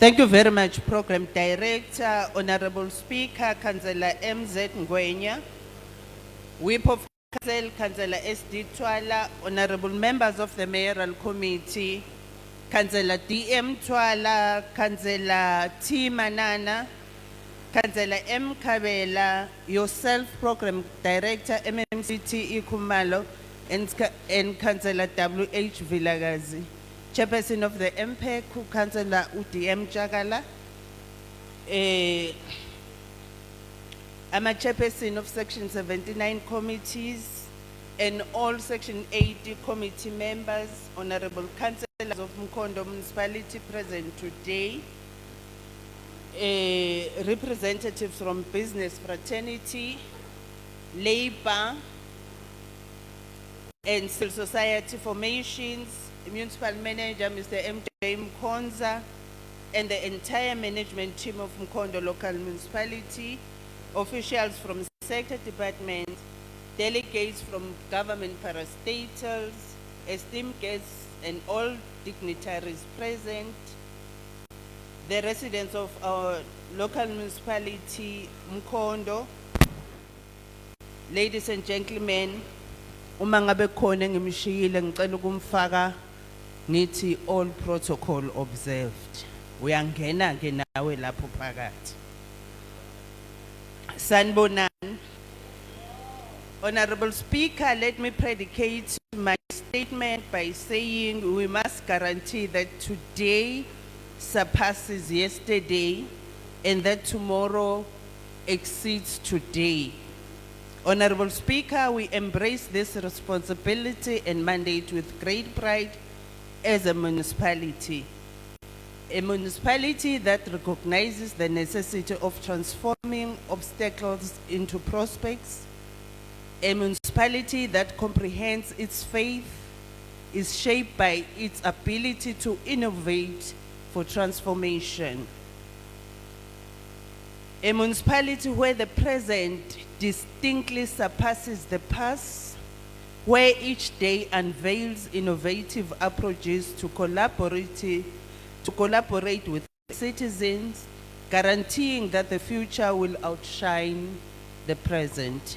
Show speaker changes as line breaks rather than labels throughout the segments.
Thank you very much, Program Director, Honorable Speaker, Councillor MZ Ngwenya, Whip of Council, Councillor SD Twala, Honorable Members of the Mayoral Committee, Councillor DM Twala, Councillor T Manana, Councillor M Kabela, yourself, Program Director, MMCT Ikumalo, and Councillor WH Vilagazi. Chairperson of the MPEC, Councillor UDM Jagala. I'm a chairperson of Section 79 committees and all Section 80 committee members, honorable councillors of Mkhondo Municipality present today, representatives from business fraternity, labor, and civil society formations, Municipal Manager Mr. MJ Mkhondo, and the entire management team of Mkhondo Local Municipality, officials from sector departments, delegates from government parastatals, esteemed guests and all dignitaries present, the residents of our local municipality, Mkhondo, ladies and gentlemen, uma ngabe khona ngimshiyile ngicela ukumfaka nithi all protocol observed. Uyangena ke nawe lapho phakathi. Sanibonani. Honorable Speaker, let me predicate my statement by saying we must guarantee that today surpasses yesterday and that tomorrow exceeds today. Honorable Speaker, we embrace this responsibility and mandate with great pride as a municipality. A municipality that recognizes the necessity of transforming obstacles into prospects. A municipality that comprehends its faith is shaped by its ability to innovate for transformation. A municipality where the present distinctly surpasses the past, where each day unveils innovative approaches to collaborate with citizens, guaranteeing that the future will outshine the present.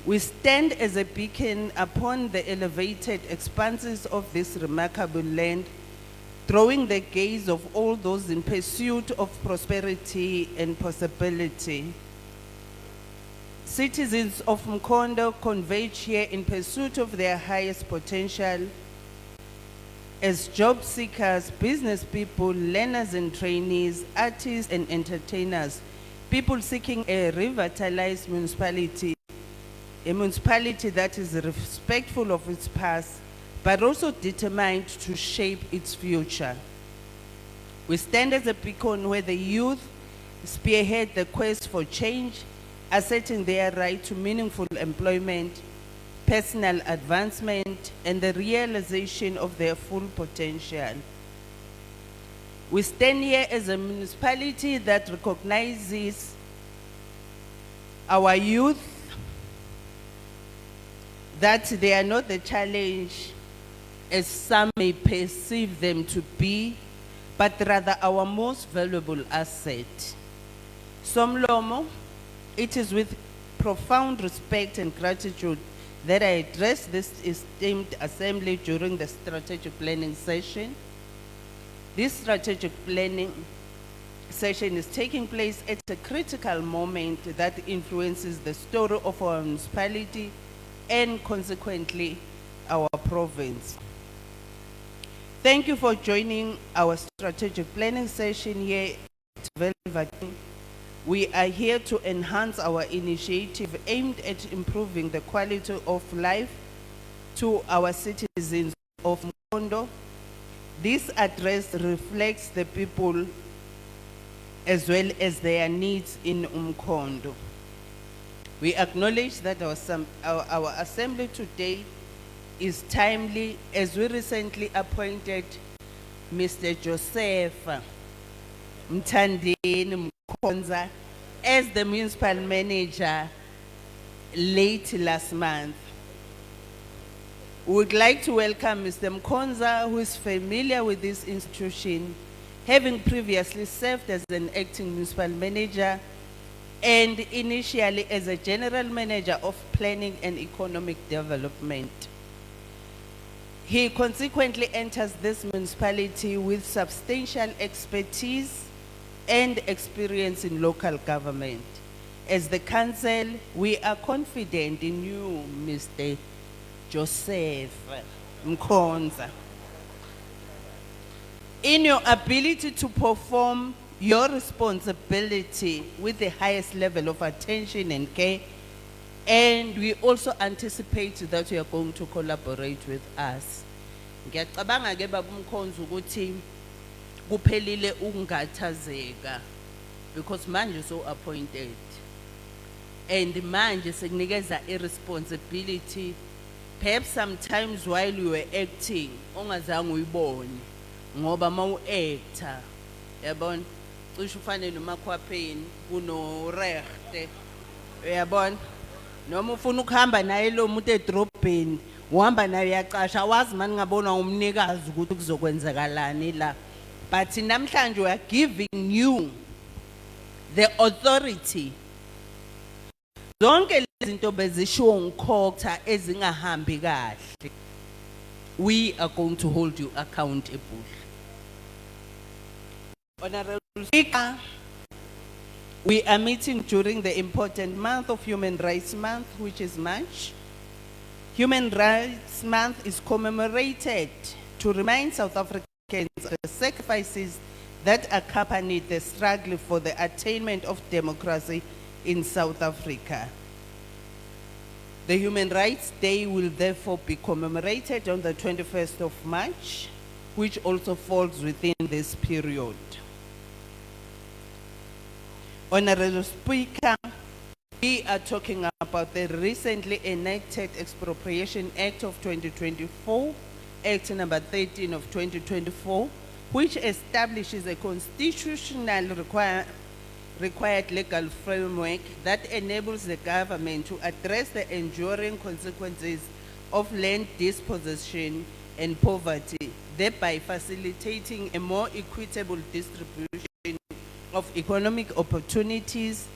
We stand as a beacon upon the elevated expanses of this remarkable land, drawing the gaze of all those in pursuit of prosperity and possibility. Citizens of Mkhondo converge here in pursuit of their highest potential as job seekers, business people, learners and trainees, artists and entertainers, people seeking a revitalized municipality, a municipality that is respectful of its past, but also determined to shape its future. We stand as a beacon where the youth spearhead the quest for change, asserting their right to meaningful employment, personal advancement, and the realization of their full potential. We stand here as a municipality that recognizes our youth, that they are not the challenge as some may perceive them to be, but rather our most valuable asset. Somlomo, it is with profound respect and gratitude that I address this esteemed assembly during the strategic planning session. This strategic planning session is taking place at a critical moment that influences the story of our municipality and consequently our province. Thank you for joining our strategic planning session here at Welverdien. We are here to enhance our initiative aimed at improving the quality of life to our citizens of Mkhondo. This address reflects the people as well as their needs in Mkhondo. We acknowledge that our assembly today is timely as we recently appointed Mr. Joseph Mthandeni Mkhonza as the municipal manager late last month. We would like to welcome Mr. Mkhonza, who is familiar with this institution, having previously served as an acting municipal manager and initially as a general manager of planning and economic development. He consequently enters this municipality with substantial expertise and experience in local government. As the council, we are confident in you, Mr. Joseph Mkhondo, in your ability to perform your responsibility with the highest level of attention and care, and we also anticipate that you are going to collaborate with us. Ngiyacabanga ke baba Mkhondo ukuthi kuphelile ukungathazeka because manje so appointed and manje sekunikeza irresponsibility perhaps sometimes while you were acting ongazange uyibone ngoba mawu-actor yabona cishe ufane nomakhwapheni kunorechte uyabona noma ufuna ukuhamba naye lo muntu edrobheni uhamba naye uyacasha wazi mani ngabona umnikazi ukuthi kuzokwenzakalani la but namhlanje we are giving you the authority zonke lezinto bezishiwo ngkhokha ezingahambi kahle we are going to hold you accountable. Honorable Speaker, we are meeting during the important month of Human Rights Month, which is March. Human Rights Month is commemorated to remind South Africans of the sacrifices that accompanied the struggle for the attainment of democracy in South Africa. The Human Rights Day will therefore be commemorated on the 21st of March, which also falls within this period. Honorable Speaker, we are talking about the recently enacted Expropriation Act of 2024, Act number 13 of 2024, which establishes a constitutional required legal framework that enables the government to address the enduring consequences of land dispossession and poverty, thereby facilitating a more equitable distribution of economic opportunities,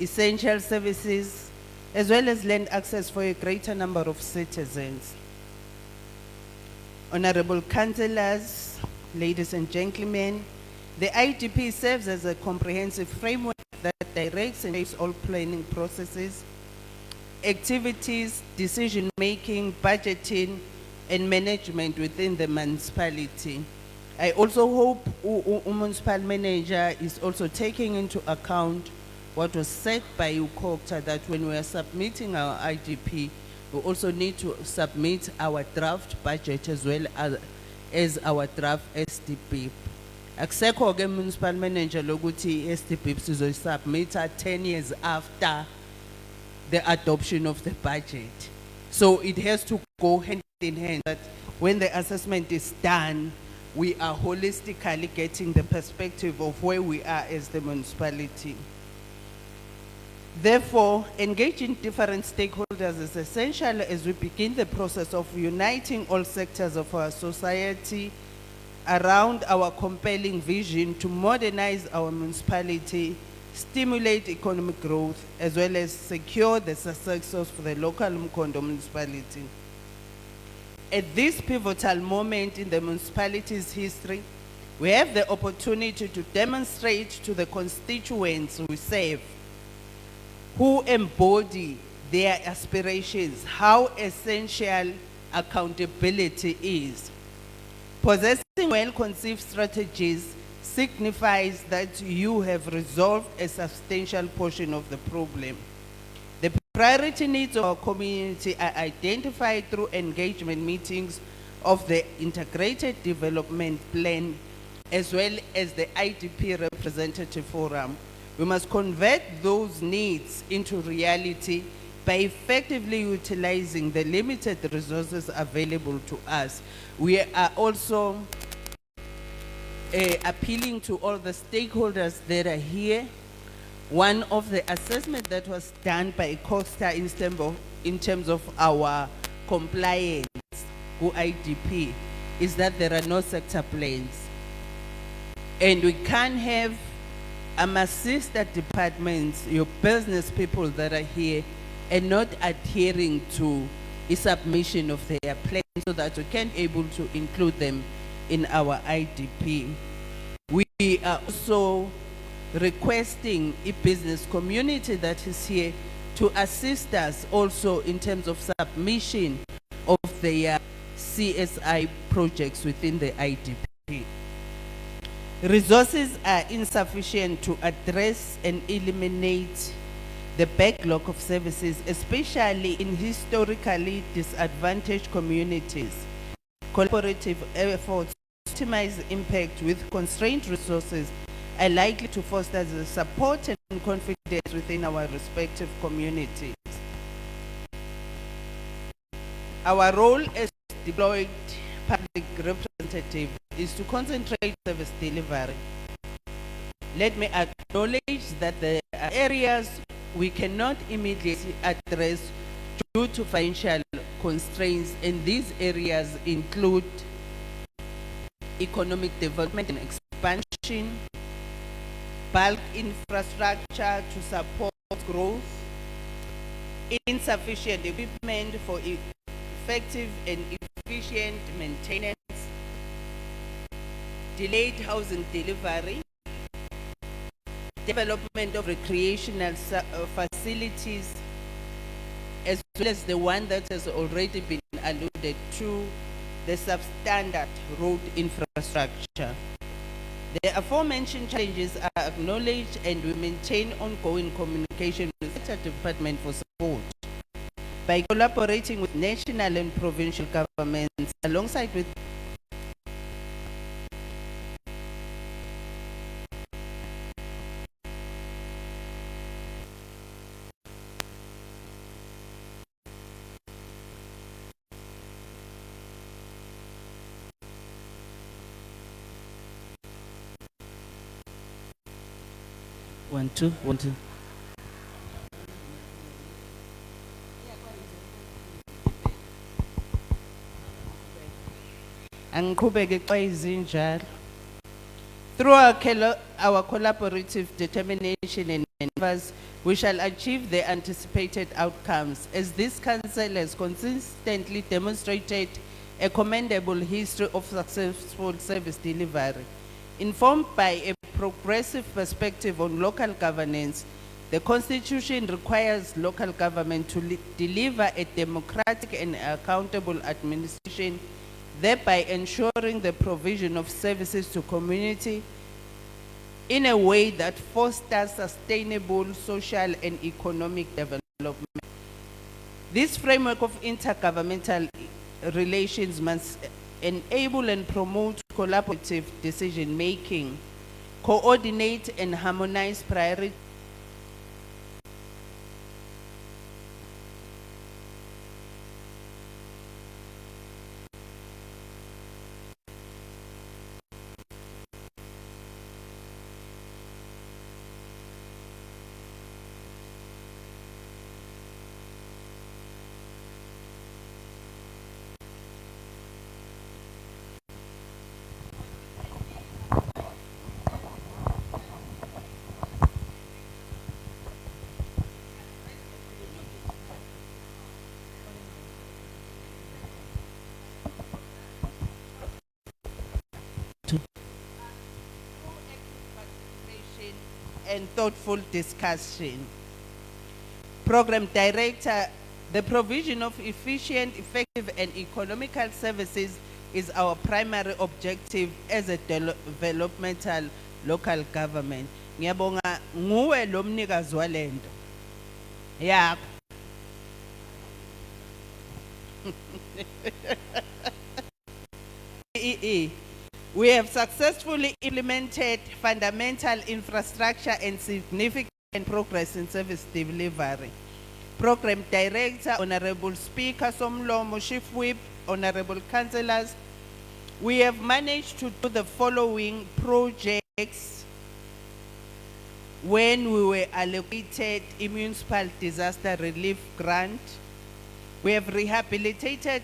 essential services, as well as land access for a greater number of citizens. Honorable councillors, ladies and gentlemen, the IDP serves as a comprehensive framework that directs and shapes all planning processes, activities, decision-making, budgeting, and management within the municipality. I also hope municipal manager is also taking into account what was said by UCOCTA, that when we are submitting our IDP, we also need to submit our draft budget as well as our draft SDP. Akusekho ke municipal manager lokuthi SDP sizoyisubmit 10 years after the adoption of the budget. So it has to go hand in hand that when the assessment is done, we are holistically getting the perspective of where we are as the municipality. Therefore, engaging different stakeholders is essential as we begin the process of uniting all sectors of our society around our compelling vision to modernize our municipality, stimulate economic growth, as well as secure the success of the local Mkhondo municipality. At this pivotal moment in the municipality's history, we have the opportunity to demonstrate to the constituents we serve, who embody their aspirations, how essential accountability is. Possessing well-conceived strategies signifies that you have resolved a substantial portion of the problem. The priority needs of our community are identified through engagement meetings of the Integrated Development Plan as well as the IDP Representative Forum. We must convert those needs into reality by effectively utilizing the limited resources available to us. We are also appealing to all the stakeholders that are here. One of the assessments that was done by COSTA in terms of our compliance with IDP is that there are no sector plans. And we can't have sister departments, your business people that are here, and not adhering to a submission of their plan so that we can able to include them in our IDP. We are also requesting a business community that is here to assist us also in terms of submission of their CSI projects within the IDP. Resources are insufficient to address and eliminate the backlog of services, especially in historically disadvantaged communities. Collaborative efforts to optimize impact with constrained resources are likely to foster the support and confidence within our respective communities. Our role as deployed public representative is to concentrate service delivery. Let me acknowledge that there are areas we cannot immediately address due to financial constraints, and these areas include economic development and expansion, bulk infrastructure to support growth, insufficient equipment for effective and efficient maintenance, delayed housing delivery, development of recreational facilities, as well as the one that has already been alluded to, the substandard road infrastructure. The aforementioned challenges are acknowledged, and we maintain ongoing communication with the department for support. By collaborating with national and provincial governments alongside with one, two. Through our collaborative determination and endeavors, we shall achieve the anticipated outcomes, as this council has consistently demonstrated a commendable history of successful service delivery. Informed by a progressive perspective on local governance, the Constitution requires local government to deliver a democratic and accountable administration, thereby ensuring the provision of services to community in a way that fosters sustainable social and economic development. This framework of intergovernmental relations must enable and promote collaborative decision-making, coordinate and harmonize priorities, and thoughtful discussion. Program Director, the provision of efficient, effective and economical services is our primary objective as a developmental local government. Ngiyabonga nguwe lo mnikazi walento. Yeah. We have successfully implemented fundamental infrastructure and significant progress in service delivery. Program Director, Honorable Speaker Somlomo, Chief Whip, Honorable Councillors, we have managed to do the following projects when we were allocated a municipal disaster relief grant. We have rehabilitated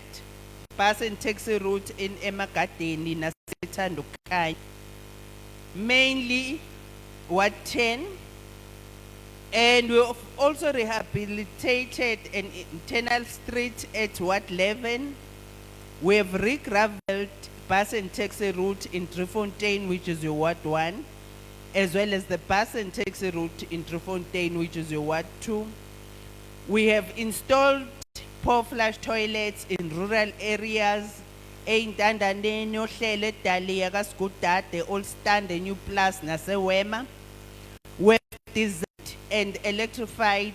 bus and taxi route in Emagadeni, Nasetandukai. mainly Ward 10, and we have also rehabilitated an internal street at Ward 11. We have re-gravelled bus and taxi route in Driefontein, which is your Ward 1, as well as the bus and taxi route in Driefontein, which is your Ward 2. We have installed poor flush toilets in rural areas. Ey'Ntandaneni, Ohlele, Daliya, kaSigudade, Old Stand, the New Plus, naseWema. We have designed and electrified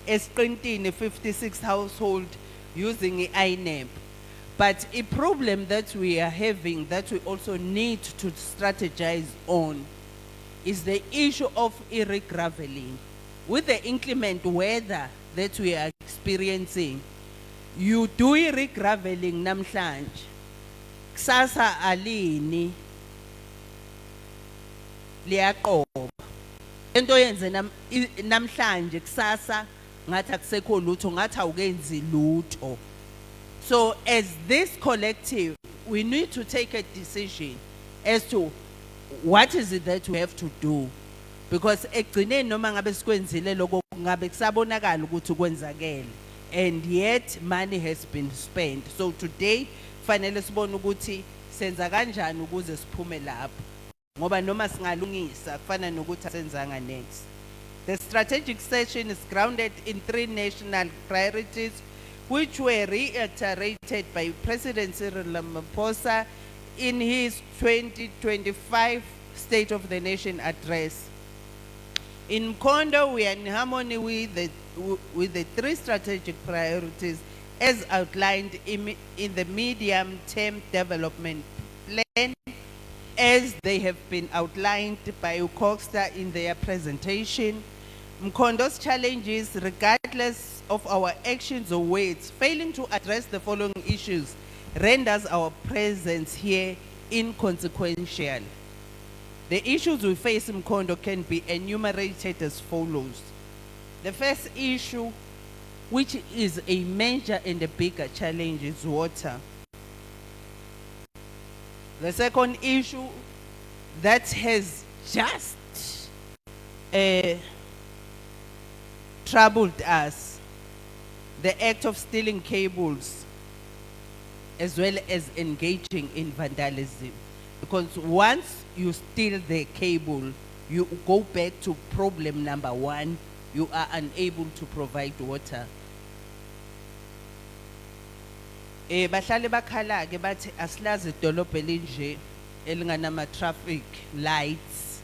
Esqintini 56 household using INEP. But a problem that we are having that we also need to strategize on is the issue of irregraveling. With the inclement weather that we are experiencing, you do irregraveling namhlanje, kusasa alini liyaqoba. Into yenze namhlanje kusasa ngathi akusekho lutho, ngathi awukenzi lutho. So as this collective, we need to take a decision as to what is it that we have to do. Because ekugcineni noma ngabe sikwenzile lokho ngabe kusabonakala ukuthi kwenzakele, and yet money has been spent. So today fanele sibone ukuthi senza kanjani ukuze siphume lapho, ngoba noma singalungisa kufana nokuthi asenzanga next. The strategic session is grounded in 3 national priorities, which were reiterated by President Cyril Ramaphosa in his 2025 State of the Nation address. In Mkhondo, we are in harmony with the 3 strategic priorities as outlined in the medium-term development plan, as they have been outlined by Ucoxta in their presentation. Mkhondo's challenges, regardless of our actions or words, failing to address the following issues, renders our presence here inconsequential. The issues we face in Mkhondo can be enumerated as follows. The first issue, which is a major and a bigger challenge, is water. The second issue that has just troubled us, the act of stealing cables, as well as engaging in vandalism. Because once you steal the cable, you go back to problem number 1, you are unable to provide water. Bahlale bakhala ke bathi asilazi idolobha elinje elinganama traffic lights.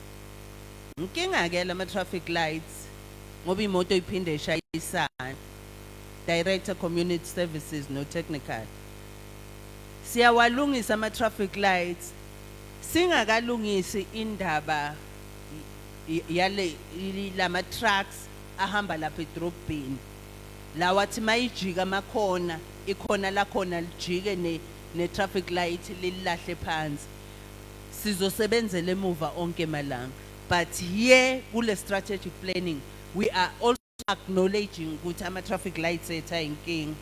Inkinga ke lama traffic lights ngoba imoto iphinde ishayisana. Director Community Services no technical. Siyawalungisa ama traffic lights, singakalungisi indaba yale lama trucks ahamba lapha edrobheni. Lawathi mayijika makhona ikhona la khona lijike ne traffic light lilahle phansi. Sizosebenzela emuva onke malanga. But here kule strategic planning, we are also acknowledging ukuthi ama traffic lights etha inking.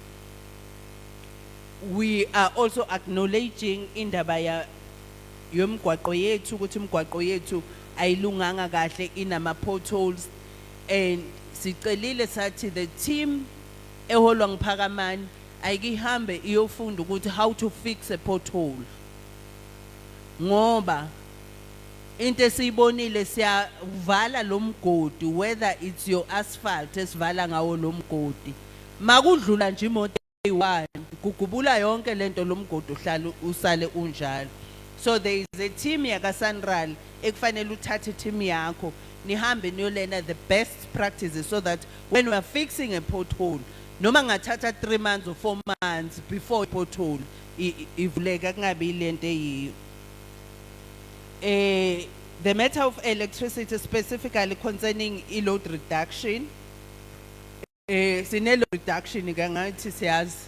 We are also acknowledging indaba ya yomgwaqo yethu ukuthi imgwaqo yethu ayilunganga kahle, inama potholes, and sicelile sathi the team eholwa ngiphakamani ayikihambe iyofunda ukuthi how to fix a pothole, ngoba into esiyibonile siyavala lo mgodi, whether it's your asphalt esivala ngawo lo mgodi, makudlula nje imoto eyi-1 kugubula yonke lento lo mgodi usale unjalo. So there is a team yaka Sanral ekufanele uthathe team yakho nihambe niyolena the best practices, so that when we are fixing a pothole, noma ngathatha 3 months or 4 months before pothole ivuleka kungabi lento eyiyo. The matter of electricity, specifically concerning load reduction, sine load reduction ngathi siyazi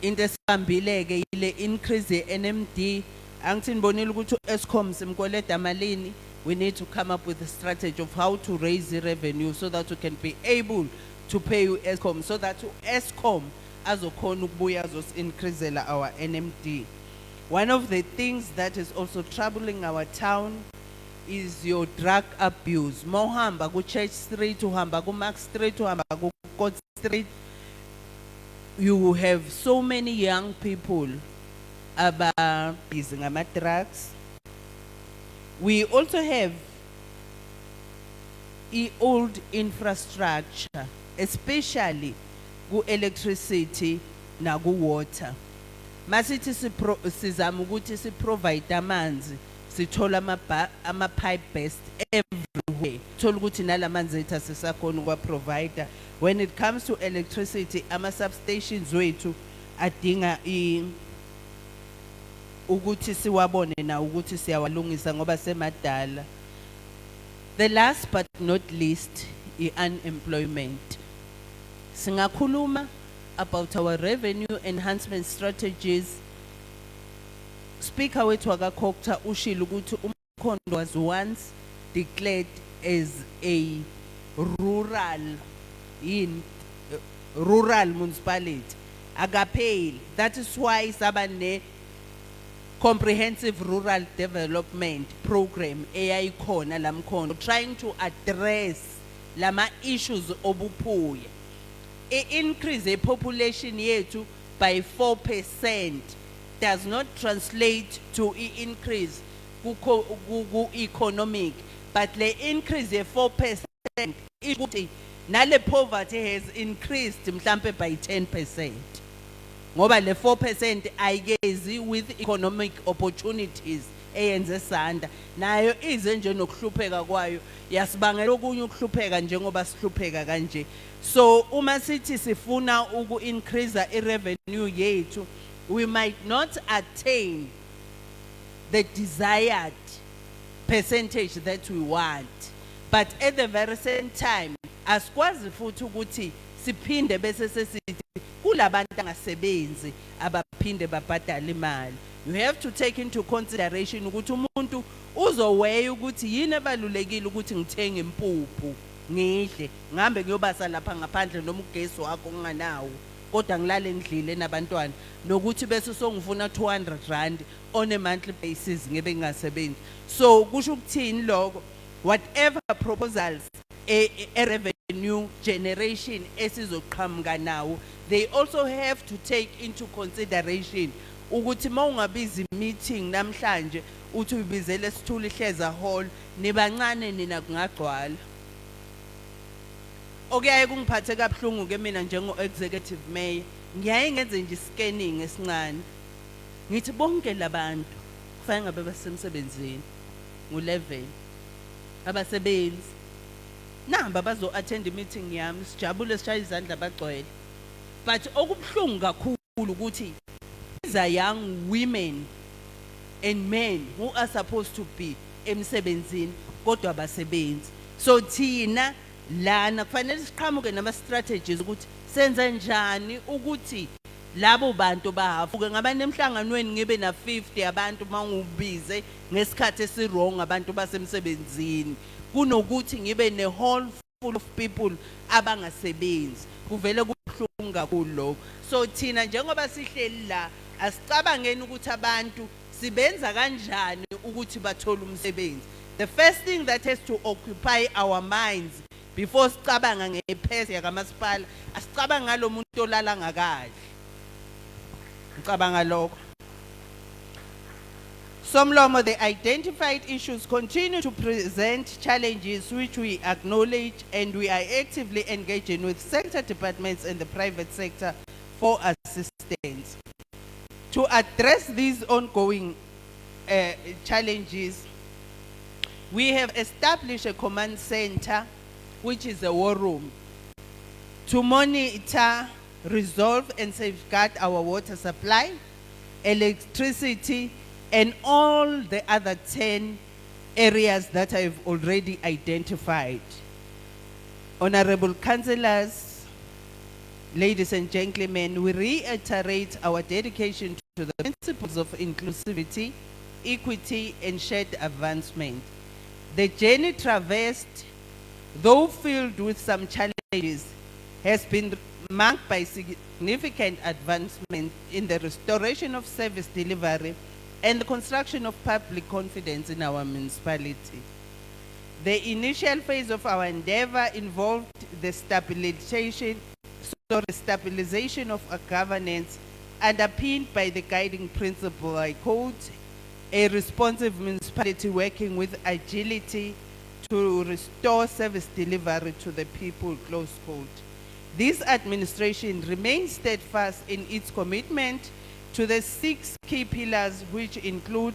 into esihambile ile increase ye NMD. Angithi nibonile ukuthi Eskom simkoleda malini. We need to come up with a strategy of how to raise the revenue so that we can be able to pay Eskom, so that Eskom azokhona ukubuya increasela our NMD. One of the things that is also troubling our town is your drug abuse. Mohamba ku Church Street, uhamba ku Mark Street, uhamba ku Court Street. You have so many young people using drugs. We also have old infrastructure, especially ku electricity na ku water. Masithi sizama ukuthi si provide amanzi, sithola ama pipe burst everywhere. Thola ukuthi nalamanzi ethu asisakhona ukwa provider. When it comes to electricity, ama substations wethu adinga ukuthi siwabone na ukuthi siyawalungisa ngoba semadala. The last but not least, unemployment. Singakhuluma about our revenue enhancement strategies. Speaker wethu akakhokta ushilo ukuthi Mkhondo was once declared as a rural municipality. Agapheli. That is why sabane comprehensive rural development program eyayikhona la Mkhondo, trying to address lama issues obuphuya. Increase the population yethu by 4% does not translate to increase economic, but the increase the 4% is nale poverty has increased mhlampe by 10%. Ngoba le 4% ayigezi with economic opportunities eyenze sanda nayo ize nje nokuhlupheka kwayo yasibangela okunye ukuhlupheka njengoba sihlupheka kanje. So uma sithi sifuna uku increase revenue yethu, we might not attain the desired percentage that we want, but at the very same time asikwazi futhi ukuthi siphinde bese sesithi kulabantu angasebenzi abaphinde babhadala imali. You have to take into consideration ukuthi umuntu uzoweya ukuthi yini ebalulekile ukuthi ngithenge impuphu ngidle ngihambe ngiyobasa lapha ngaphandle noma ugesi wakho unganawo kodwa ngilale ngidlile nabantwana nokuthi bese songifuna 200 rand on a monthly basis ngibe ngingasebenzi. So kusho ukuthini lokho? Whatever proposals a revenue generation esizoqhamuka nawo, they also have to take into consideration ukuthi mawungabiza meeting namhlanje uthi ubizele Sithuli Hleza Hall nibancane nina kungagcwala. Okuyaye kungiphathe kabuhlungu ke mina njengo executive mayor, ngiyaye ngenze nje scanning esincane ngithi bonke labantu kufanele ngabe basemsebenzini ngo11 abasebenzi namba bazo attend meeting yami sijabule sishaya izandla bagcwele. But okubhlungu kakhulu ukuthi these are young women and men who are supposed to be emsebenzini kodwa abasebenzi. So thina lana kufanele siqhamuke nama strategies ukuthi senze njani ukuthi labo bantu bahafuke ngabane emhlanganweni ngibe na 50 abantu mangubize ngesikhathi esirong abantu basemsebenzini kunokuthi ngibe ne hall full of people abangasebenzi. Kuvele kubuhlungu kakhulu. So thina njengoba sihleli la asicabangeni ukuthi abantu sibenza kanjani ukuthi bathole umsebenzi. The first thing that has to occupy our minds before sicabanga ngephesi yakamasipala asicabanga ngalomuntu olala ngakadli. Ngicabanga lokho. Somlomo, the identified issues continue to present challenges which we acknowledge, and we are actively engaging with sector departments and the private sector for assistance. To address these ongoing challenges, we have established a command center, which is a war room, to monitor, resolve and safeguard our water supply, electricity, and all the other 10 areas that I've already identified. Honorable councillors, ladies and gentlemen, we reiterate our dedication to the principles of inclusivity, equity, and shared advancement. The journey traversed, though filled with some challenges, has been marked by significant advancement in the restoration of service delivery and the construction of public confidence in our municipality. The initial phase of our endeavor involved the stabilization of a governance underpinned by the guiding principle, I quote, a responsive municipality working with agility to restore service delivery to the people, close quote. This administration remains steadfast in its commitment to the 6 key pillars, which include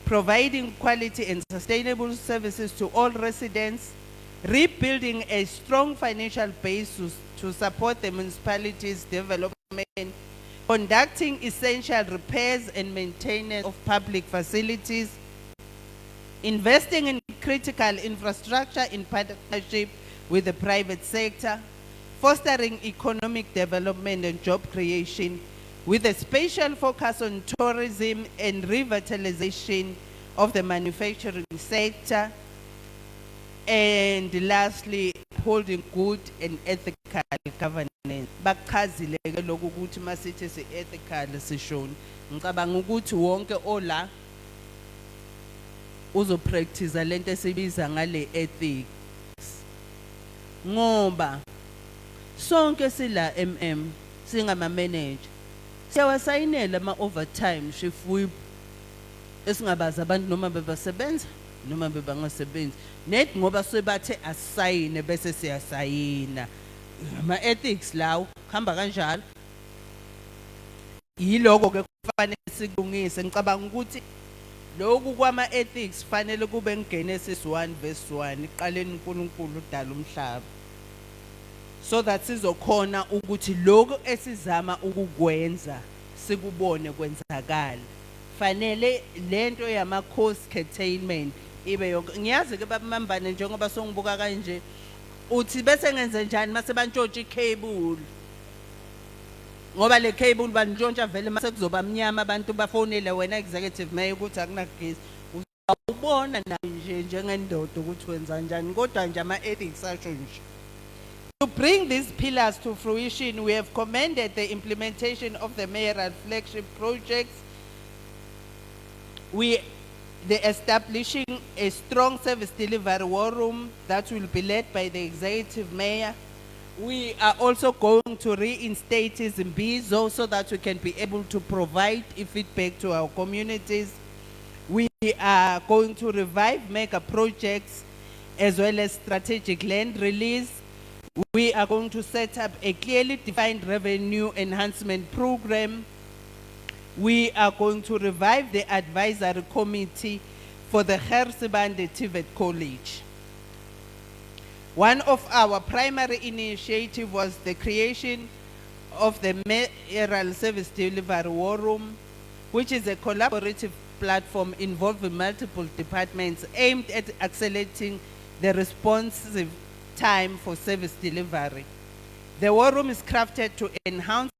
providing quality and sustainable services to all residents, rebuilding a strong financial base to support the municipality's development, conducting essential repairs and maintenance of public facilities, investing in critical infrastructure in partnership with the private sector, fostering economic development and job creation with a special focus on tourism and revitalization of the manufacturing sector, and lastly, holding good and ethical governance. Bakuchazile ke lokhu ukuthi masithi si-ethical sishoni. Ngicabanga ukuthi wonke ola uzopractice lento esibiza ngale ethics. Ngoba sonke sila singama manager siyawasayinela ama-overtime shift whip esingabazi abantu noma bebasebenza noma bebangasebenzi net ngoba sebathe asayine bese siyasayina ama-ethics lawo kuhamba kanjalo. Yiloko ke kufanele sikulungise. Ngicabanga ukuthi lokhu kwama-ethics fanele kube ngenesis 1:1 iqaleni uNkulunkulu udala umhlaba, so that sizokhona ukuthi lokho esizama ukukwenza sikubone kwenzakala. Fanele lento yama cost curtailment ibe yonke. Ngiyazi ke babambane njengoba songibuka kanje uthi bese ngenze njani mase bantshontsha icable, ngoba le cable banitshontsha vele mase kuzoba mnyama abantu bafonele wena executive mayor ukuthi akunagesi. Uzawubona nje njengendoda ukuthi wenza njani, kodwa nje ama-ethics asho nje. To bring these pillars to fruition, we have commended the implementation of the mayoral flagship projects. The establishing a strong service delivery war room that will be led by the executive mayor. We are also going to reinstate Zimbizo so that we can be able to provide feedback to our communities. We are going to revive mega projects as well as strategic land release. We are going to set up a clearly defined revenue enhancement program. We are going to revive the advisory committee for the Gersibande TVET College. One of our primary initiatives was the creation of the Mayoral Service Delivery War Room, which is a collaborative platform involving multiple departments aimed at accelerating the responsive time for service delivery. The War Room is crafted to enhance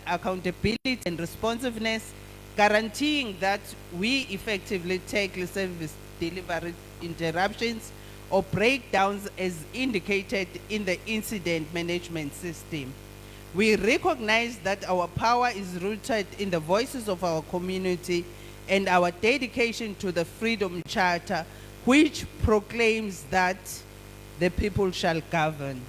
accountability and responsiveness, guaranteeing that we effectively tackle service delivery interruptions or breakdowns as indicated in the incident management system. We recognize that our power is rooted in the voices of our community and our dedication to the Freedom Charter, which proclaims that the people shall govern.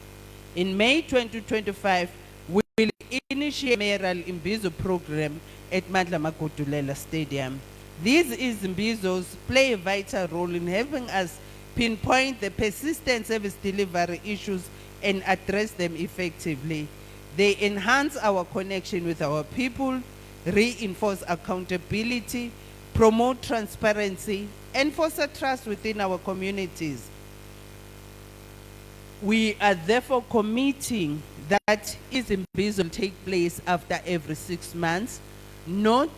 In May 2025, we will initiate Mayoral Imbizo program at Mandla Magudulela Stadium. These Imbizos play a vital role in helping us pinpoint the persistent service delivery issues and address them effectively. They enhance our connection with our people, reinforce accountability, promote transparency, and foster trust within our communities. We are therefore committing that Izimbizo will take place after every 6 months, not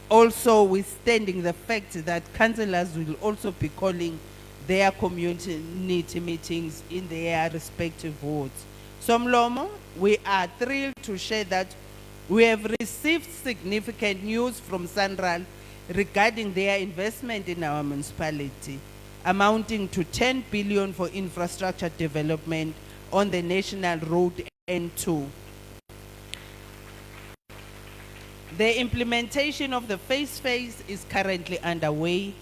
also withstanding the fact that councillors will also be calling their community meetings in their respective wards. Somlomo, we are thrilled to share that we have received significant news from Sanral regarding their investment in our municipality, amounting to 10 billion for infrastructure development on the National Road N2. The implementation of the phase is currently underway.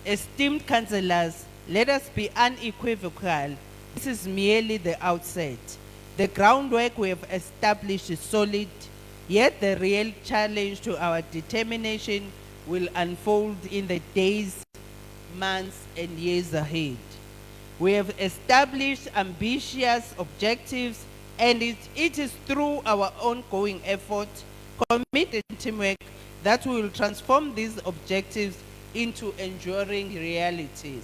Esteemed councillors, let us be unequivocal. This is merely the outset. The groundwork we have established is solid, yet the real challenge to our determination will unfold in the days, months, and years ahead. We have established ambitious objectives, and it is through our ongoing effort, committed teamwork, that we will transform these objectives into enduring realities.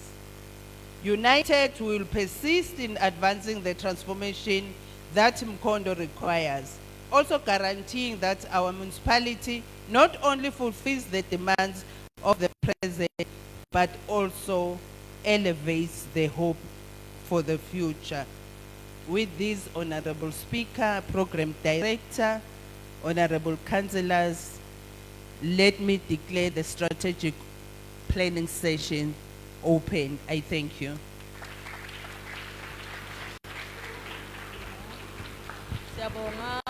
United, we will persist in advancing the transformation that Mkhondo requires, also guaranteeing that our municipality not only fulfills the demands of the present, but also elevates the hope for the future. With this, Honorable Speaker, Program Director, Honorable Councillors, let me declare the strategic planning session open. I thank you.
Siyabonga